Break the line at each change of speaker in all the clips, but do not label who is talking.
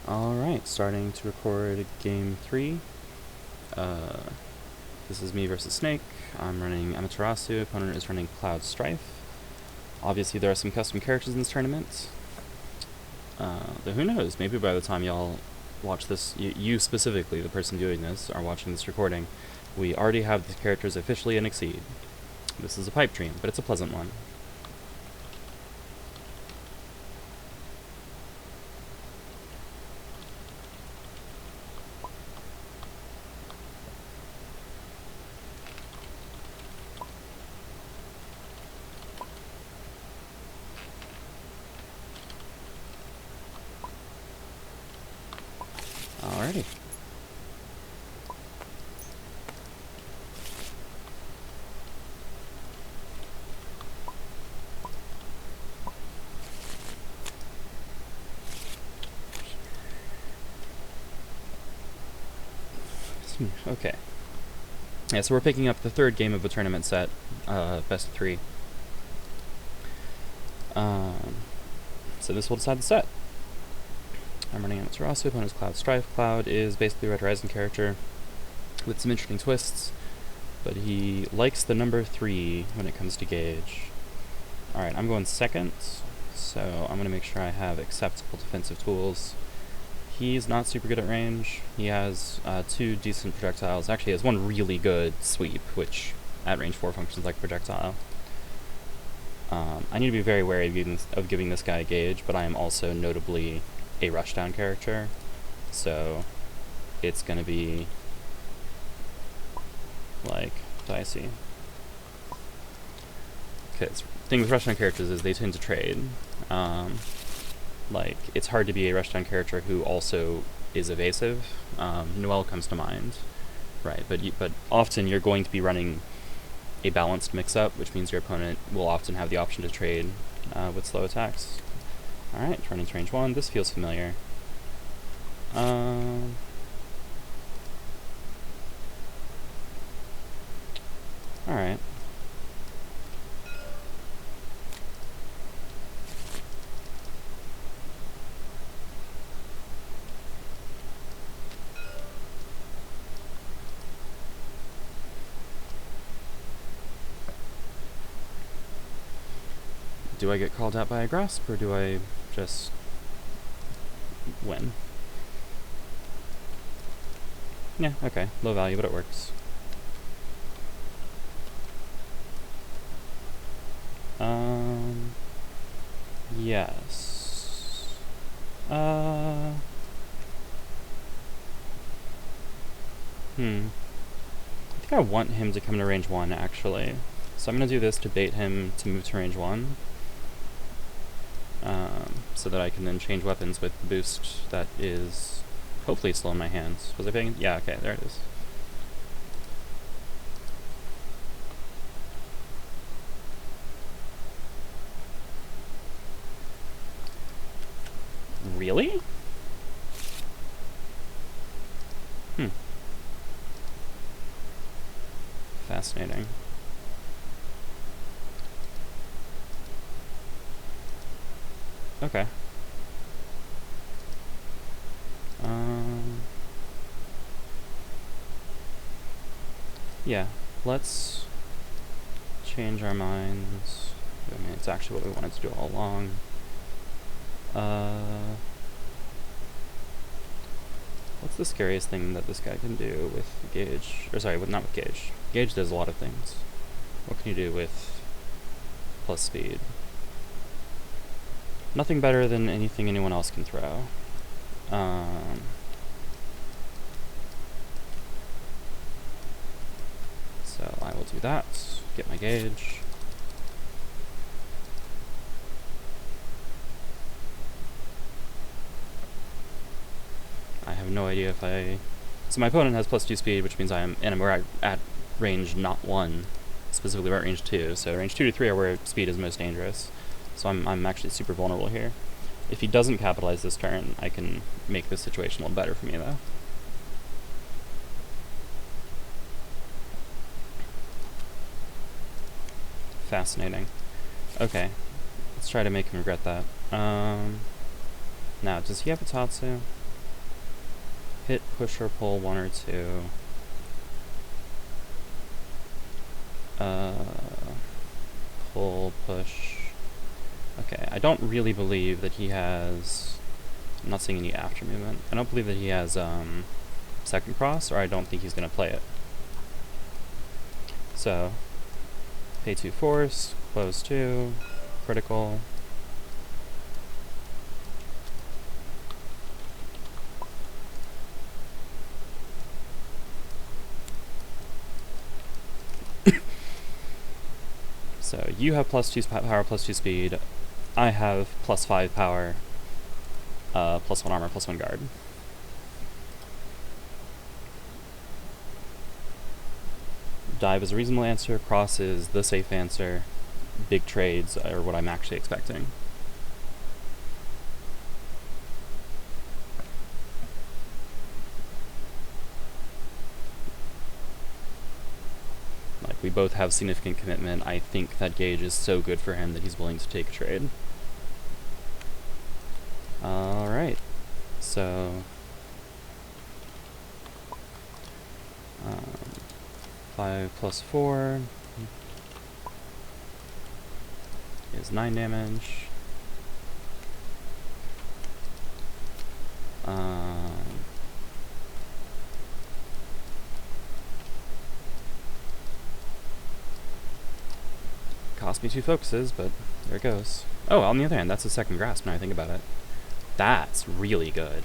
Alright, starting to record game 3. This is me versus Snake. I'm running Amaterasu, opponent is running Cloud Strife. Obviously there are some custom characters in this tournament. Though who knows, maybe by the time y'all watch this, you specifically, the person doing this, are watching this recording, we already have the characters officially in Exceed. This is a pipe dream, but it's a pleasant one. Alrighty. Okay. Yeah, so we're picking up the third game of a tournament set, best of 3. So this will decide the set. I'm running Amaterasu, opponent's Cloud Strife. Cloud is basically a Red Rising character with some interesting twists, but he likes the number 3 when it comes to gauge. Alright, I'm going second, so I'm going to make sure I have acceptable defensive tools. He's not super good at range. He has 2 decent projectiles. Actually, he has 1 really good sweep, which at range 4 functions like a projectile. I need to be very wary of giving this guy a gauge, but I am also notably a rushdown character, so it's going to be like dicey. Because the thing with rushdown characters is they tend to trade. Like, it's hard to be a rushdown character who also is evasive. Noelle comes to mind, right? But often you're going to be running a balanced mix-up, which means your opponent will often have the option to trade with slow attacks. Alright, turning to range 1. This feels familiar. Alright. Do I get called out by a grasp, or do I just win? Yeah, okay. Low value, but it works. Yes. I think I want him to come to range 1, actually. So I'm going to do this to bait him to move to range 1. So that I can then change weapons with the boost that is hopefully still in my hands. Was I paying? Yeah, okay, there it is. Really? Fascinating. Okay. Yeah, let's change our minds. I mean, it's actually what we wanted to do all along. What's the scariest thing that this guy can do with gauge? Or sorry, not with gauge. Gauge does a lot of things. What can you do with plus speed? Nothing better than anything anyone else can throw. So I will do that, get my gauge. I have no idea if I... So my opponent has plus 2 speed, which means we're at range not 1, specifically we're at range 2, so range 2 to 3 are where speed is most dangerous. So I'm actually super vulnerable here. If he doesn't capitalize this turn, I can make this situation a little better for me, though. Fascinating. Okay, let's try to make him regret that. Now, does he have a Tatsu? hit, push, or pull 1 or 2. Pull, push. Okay, I don't really believe that he has... I'm not seeing any after movement. I don't believe that he has second cross, or I don't think he's going to play it. So, pay 2 force, close 2, critical. So you have +2 power, +2 speed. I have +5 power, +1 armor, +1 guard. Dive is a reasonable answer. Cross is the safe answer. Big trades are what I'm actually expecting. Like, we both have significant commitment. I think that gauge is so good for him that he's willing to take a trade. Alright. So... 5 + 4 is 9 damage. Cost me 2 focuses, but there it goes. Oh, on the other hand, that's a second grasp now I think about it. That's really good.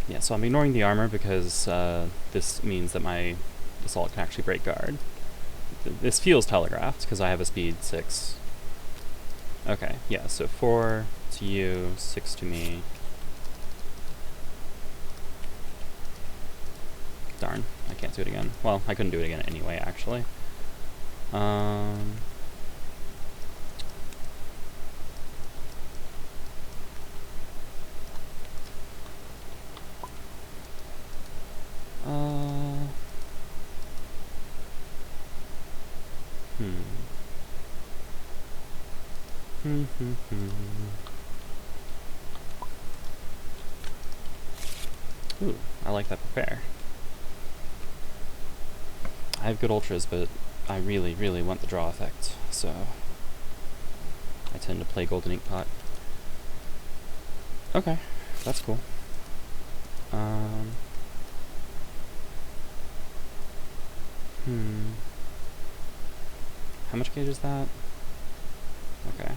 Yeah, so I'm ignoring the armor because this means that my assault can actually break guard. This feels telegraphed because I have a speed 6. Okay, yeah, so 4 to you, 6 to me. Darn, I can't do it again. Well, I couldn't do it again anyway, actually. Ooh, I like that prepare. I have good ultras, but I really, really want the draw effect, so I tend to play Golden Ink Pot. Okay, that's cool. How much gauge is that? Okay.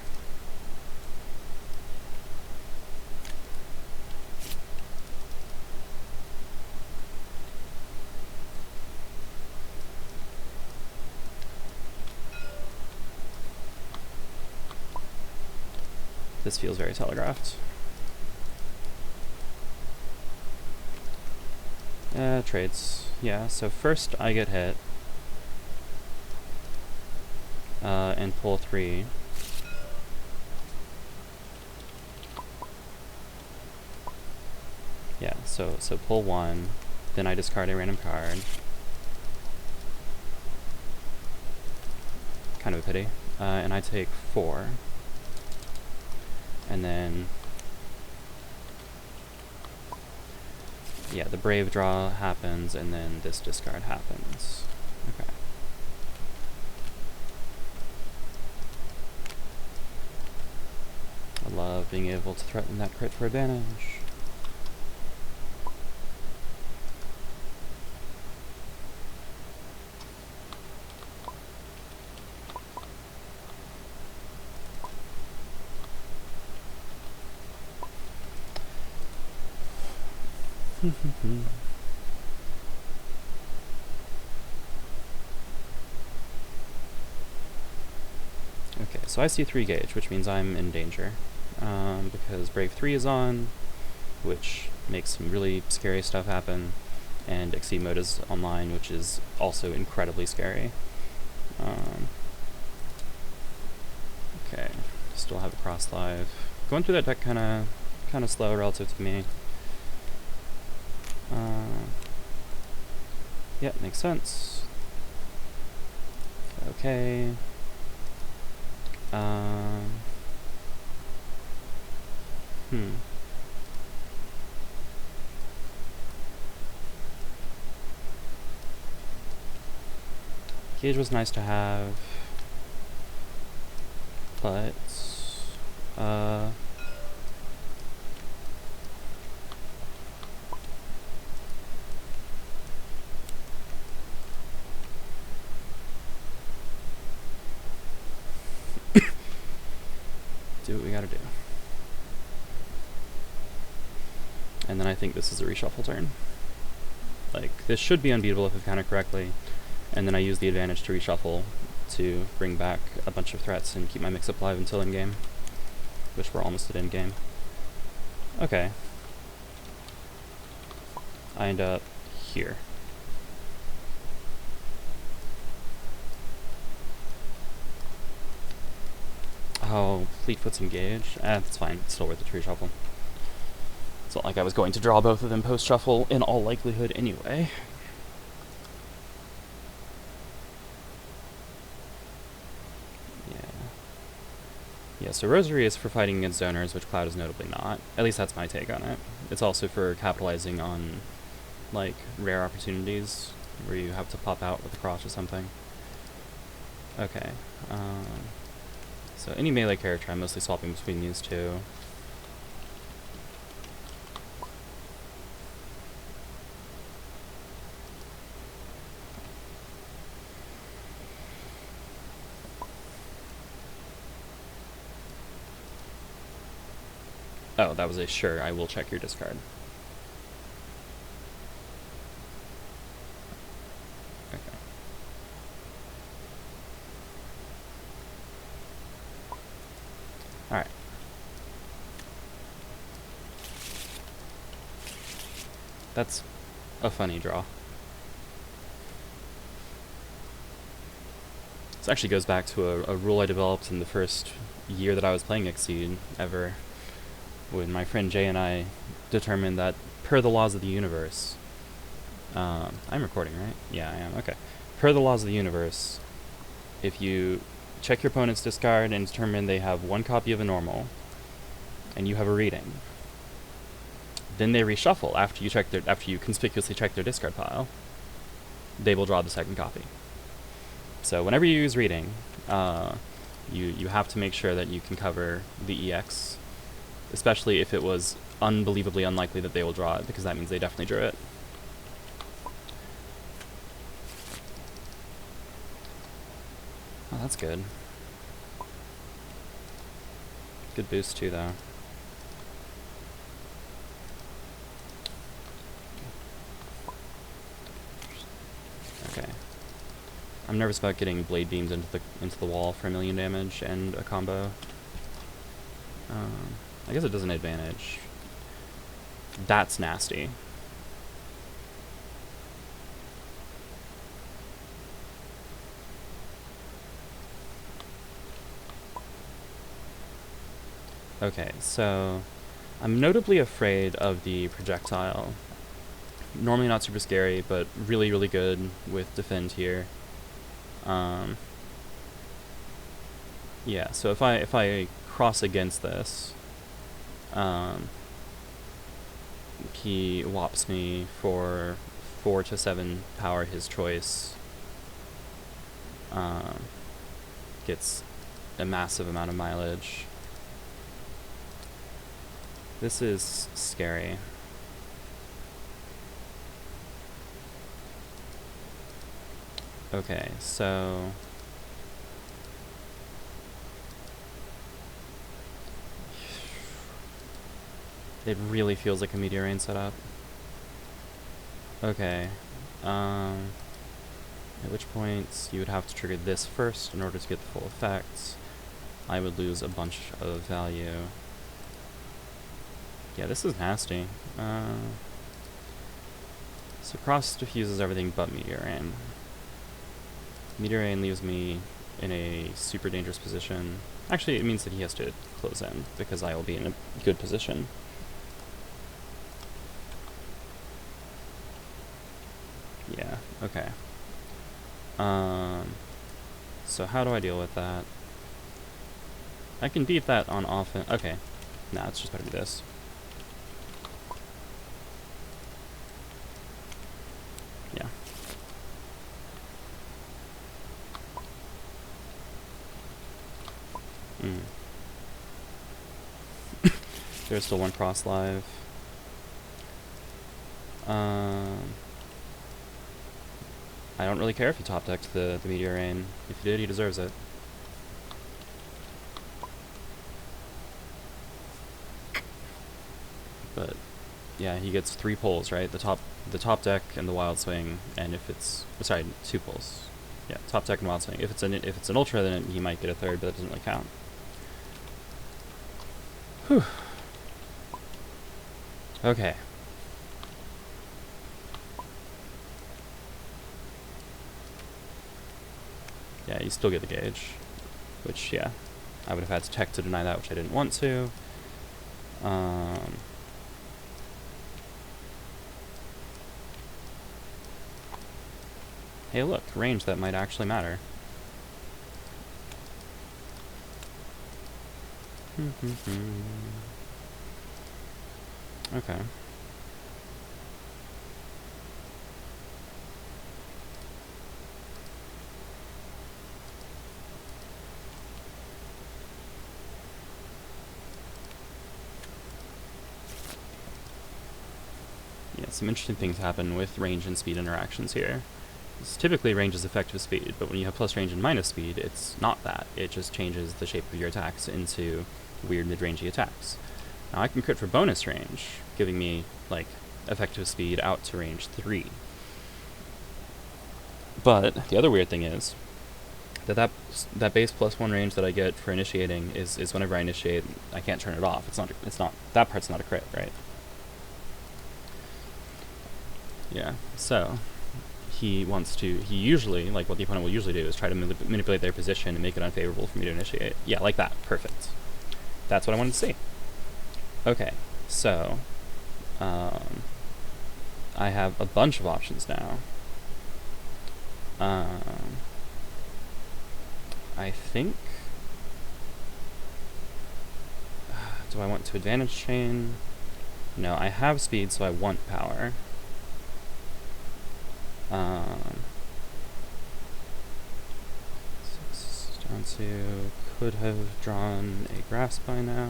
This feels very telegraphed. Trades. Yeah, so first I get hit. And pull 3. Yeah, so pull 1, then I discard a random card. Kind of a pity. And I take 4. And then... yeah, the Brave draw happens, and then this discard happens. Okay. I love being able to threaten that crit for advantage. Okay, so I see 3 gauge, which means I'm in danger. Because Brave 3 is on, which makes some really scary stuff happen, and Exceed mode is online, which is also incredibly scary. Okay, still have a cross live. Going through that deck kind of kind of slow relative to me. Yeah, makes sense. Okay. Gauge was nice to have, but do what we gotta do. And then I think this is a reshuffle turn. Like, this should be unbeatable if I've counted correctly, and then I use the advantage to reshuffle to bring back a bunch of threats and keep my mix-up live until endgame, which we're almost at endgame. Okay. I end up here. Oh, Fleetfoot's engaged. That's fine. It's still worth the tree shuffle. It's not like I was going to draw both of them post-shuffle in all likelihood anyway. Yeah, so Rosary is for fighting against zoners, which Cloud is notably not. At least that's my take on it. It's also for capitalizing on, like, rare opportunities where you have to pop out with a cross or something. Okay. So any melee character, I'm mostly swapping between these two. Oh, that was a sure, I will check your discard. Okay. Alright. That's a funny draw. This actually goes back to a rule I developed in the first year that I was playing Exceed ever, when my friend Jay and I determined that, per the laws of the universe, I'm recording, right? Yeah, I am. Okay. Per the laws of the universe, if you check your opponent's discard and determine they have one copy of a normal, and you have a reading, then they reshuffle after you conspicuously check their discard pile. They will draw the second copy. So whenever you use reading, you have to make sure that you can cover the EX, especially if it was unbelievably unlikely that they will draw it, because that means they definitely drew it. Oh, that's good. Good boost too, though. Okay. I'm nervous about getting blade beams into the wall for 1,000,000 damage and a combo. I guess it does an advantage. That's nasty. Okay, so I'm notably afraid of the projectile. Normally not super scary, but really, really good with defend here. Yeah, so if I cross against this, he whops me for 4 to 7 power his choice. Gets a massive amount of mileage. This is scary. Okay, so it really feels like a Meteor Rain setup. Okay, at which point you would have to trigger this first in order to get the full effects. I would lose a bunch of value. Yeah, this is nasty. So Cross diffuses everything but Meteor Rain. Meteor Rain leaves me in a super dangerous position. Actually, it means that he has to close in, because I will be in a good position. Yeah, okay. So how do I deal with that? I can beat that on offense. Okay. Nah, it's just better to do this. Yeah. Mm. There's still one cross live. I don't really care if he top decked the Meteor Rain. If he did, he deserves it. But yeah, he gets 3 pulls, right? The top deck and the Wild Swing, and if it's sorry, 2 pulls. Yeah, top deck and Wild Swing. If it's an ultra, then he might get a 3rd, but that doesn't really count. Whew. Okay. Yeah, you still get the gauge, which, yeah, I would have had to tech to deny that, which I didn't want to. Hey, look, range that might actually matter. Okay. Yeah, some interesting things happen with range and speed interactions here. Typically, range is effective speed, but when you have plus range and minus speed, it's not that. It just changes the shape of your attacks into weird mid-rangey attacks. Now, I can crit for bonus range, giving me, like, effective speed out to range 3. But the other weird thing is that base +1 range that I get for initiating is whenever I initiate, I can't turn it off. It's not that part's not a crit, right? Yeah. So he usually, like what the opponent will usually do is try to manipulate their position and make it unfavorable for me to initiate. Yeah, like that. Perfect. That's what I wanted to see. Okay, so I have a bunch of options now. I think, do I want to advantage chain? No, I have speed, so I want power. Down to, could have drawn a grasp by now.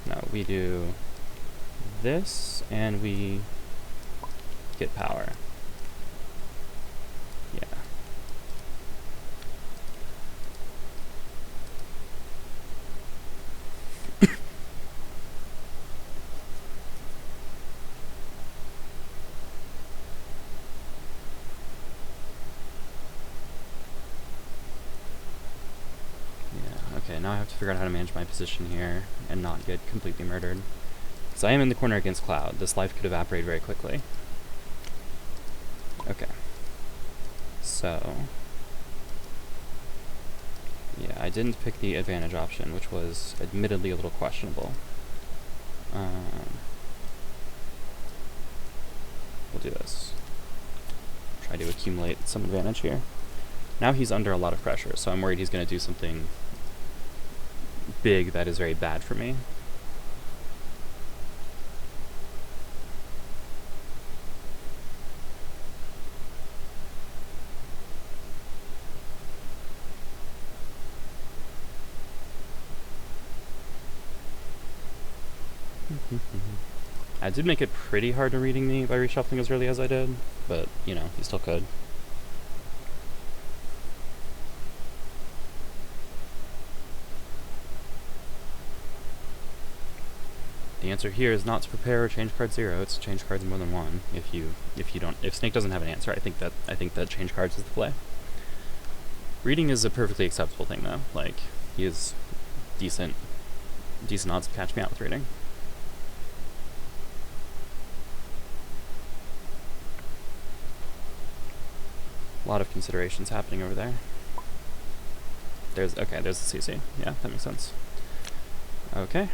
No, we do this, and we get power. Yeah. Okay, now I have to figure out how to manage my position here and not get completely murdered. Because I am in the corner against Cloud. This life could evaporate very quickly. Okay. So, yeah, I didn't pick the advantage option, which was admittedly a little questionable. We'll do this. Try to accumulate some advantage here. Now he's under a lot of pressure, so I'm worried he's going to do something big that is very bad for me. I did make it pretty hard to reading me by reshuffling as early as I did, but, you know, he still could. The answer here is not to prepare or change card 0, it's to change cards more than 1. If Snake doesn't have an answer, I think that change cards is the play. Reading is a perfectly acceptable thing though. Like, he has decent odds to catch me out with reading. A lot of considerations happening over there. There's the CC. Yeah, that makes sense. Okay.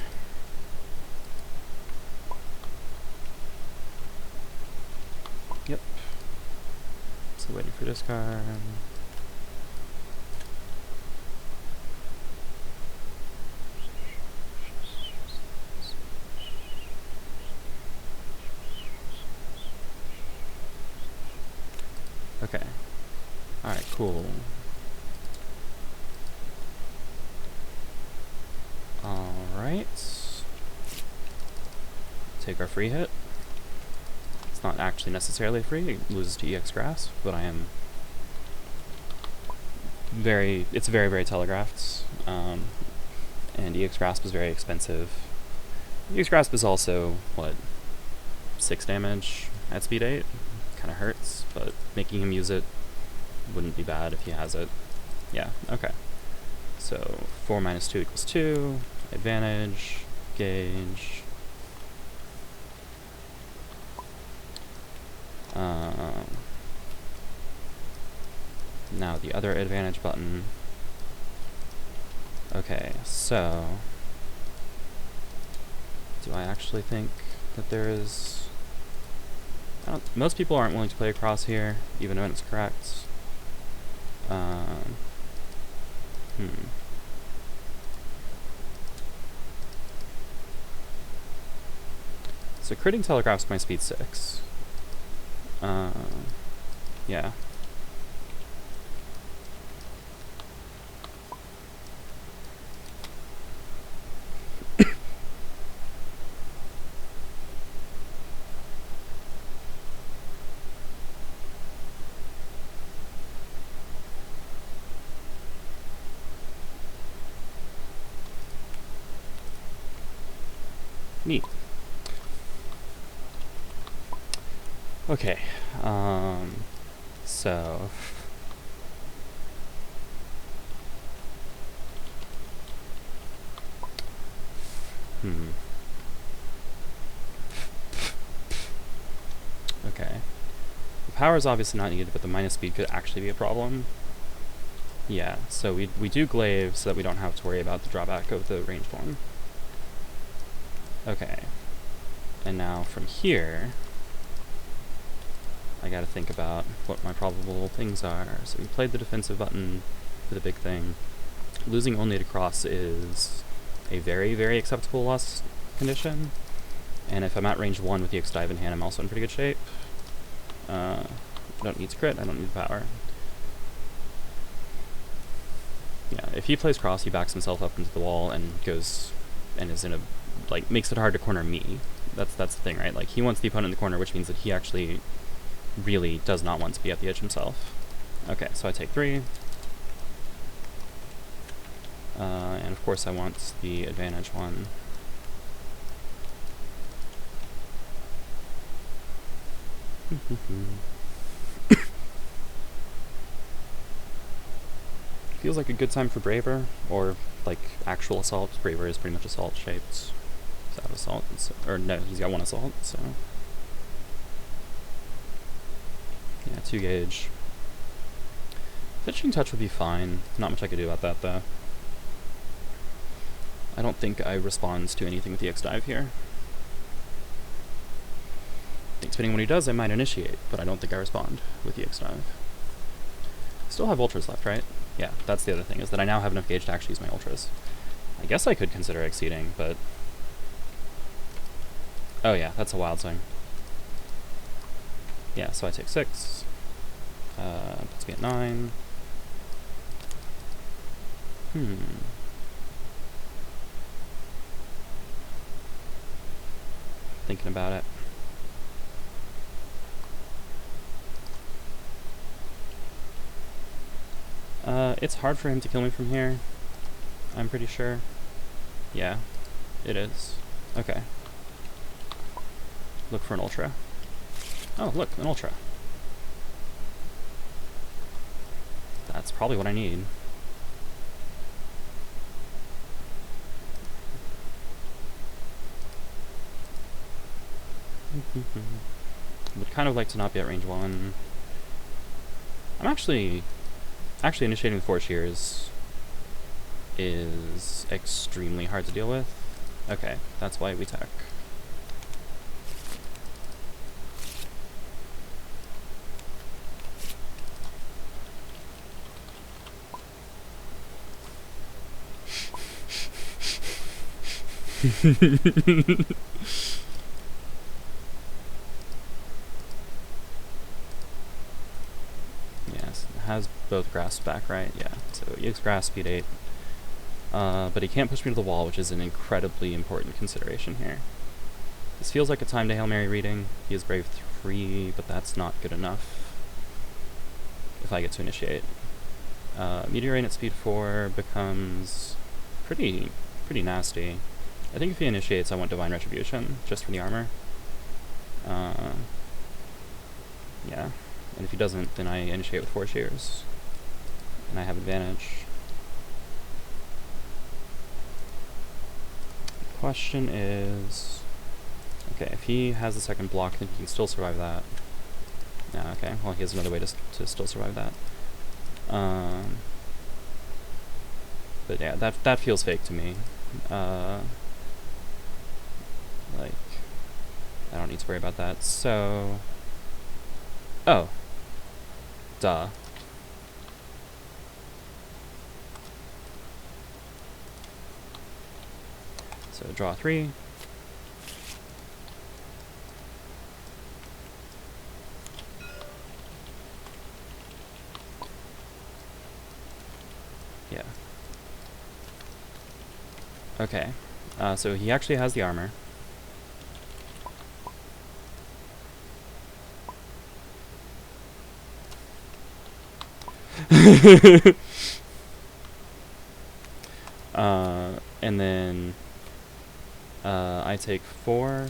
Yep. discard. Okay. Alright, cool. Alright. Take our free hit. It's not actually necessarily free, it loses to EX Grasp, but I am it's very, very telegraphed. And EX Grasp is very expensive. EX Grasp is also, what, 6 damage at speed 8? Kinda hurts, but making him use it wouldn't be bad if he has it. Yeah, okay. So 4 minus 2 equals 2, advantage, gauge. Now the other advantage button. Okay, so do I actually think that there is... most people aren't willing to play across here, even when it's correct. So critting telegraphs my speed 6. Yeah. Neat. Okay, so... Okay. The power is obviously not needed, but the minus speed could actually be a problem. Yeah, so we do glaive so that we don't have to worry about the drawback of the ranged one. Okay. And now from here, I gotta think about what my probable things are. So we played the defensive button for the big thing. Losing only to cross is a very, very acceptable loss condition. And if I'm at range 1 with the X-Dive in hand, I'm also in pretty good shape. I don't need to crit, I don't need the power. Yeah, if he plays cross, he backs himself up into the wall and goes and is in a, like, makes it hard to corner me. That's the thing, right? Like, he wants the opponent in the corner, which means that he actually really does not want to be at the edge himself. Okay, so I take 3. And of course I want the advantage one. Feels like a good time for Braver, or like actual assault. Braver is pretty much assault shaped. Is that assault? Or no, he's got 1 assault, so. Yeah, 2 gauge. Finishing touch would be fine. Not much I could do about that though. I don't think I respond to anything with the X-Dive here. I think depending on what he does, I might initiate, but I don't think I respond with the X-Dive. Still have ultras left, right? Yeah, that's the other thing, is that I now have enough gauge to actually use my ultras. I guess I could consider exceeding, but... oh yeah, that's a wild swing. Yeah, so I take 6. Puts me at 9. Thinking about it. It's hard for him to kill me from here. I'm pretty sure. Yeah, it is. Okay. Look for an ultra. Oh, look, an ultra. That's probably what I need. Would kind of like to not be at range 1. I'm actually initiating the Force Shears is extremely hard to deal with. Okay, that's why we tech. Yes, it has both grasp back, right? Yeah, so EX grasp, speed 8. But he can't push me to the wall, which is an incredibly important consideration here. This feels like a time to Hail Mary reading. He is Brave 3, but that's not good enough if I get to initiate. Meteor Rain at speed 4 becomes pretty nasty. I think if he initiates, I want Divine Retribution, just for the armor. Yeah, and if he doesn't, then I initiate with 4 shears, and I have advantage. The question is... Okay, if he has the second block, then he can still survive that. Yeah, okay, well he has another way to still survive that. But yeah, that feels fake to me. Like, I don't need to worry about that, so... Oh. Duh. So draw 3. Yeah. Okay. So he actually has the armor. And then I take 4.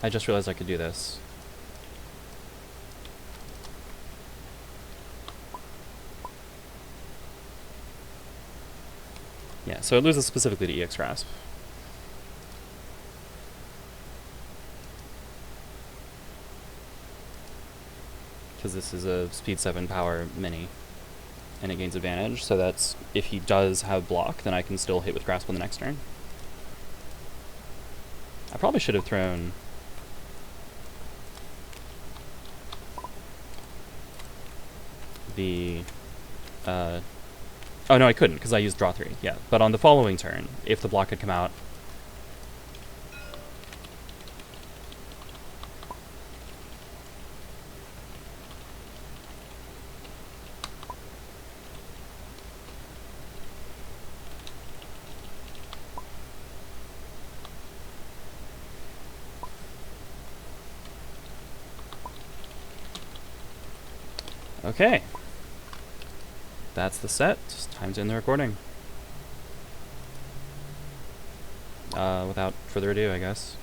I just realized I could do this. Yeah, so it loses specifically to EX Grasp. Because this is a speed 7 power mini, and it gains advantage, so that's, if he does have block, then I can still hit with Grasp on the next turn. I probably should have thrown... the... oh no, I couldn't, because I used draw 3, yeah. But on the following turn, if the block had come out... Okay. That's the set. Just time to end the recording. Without further ado, I guess.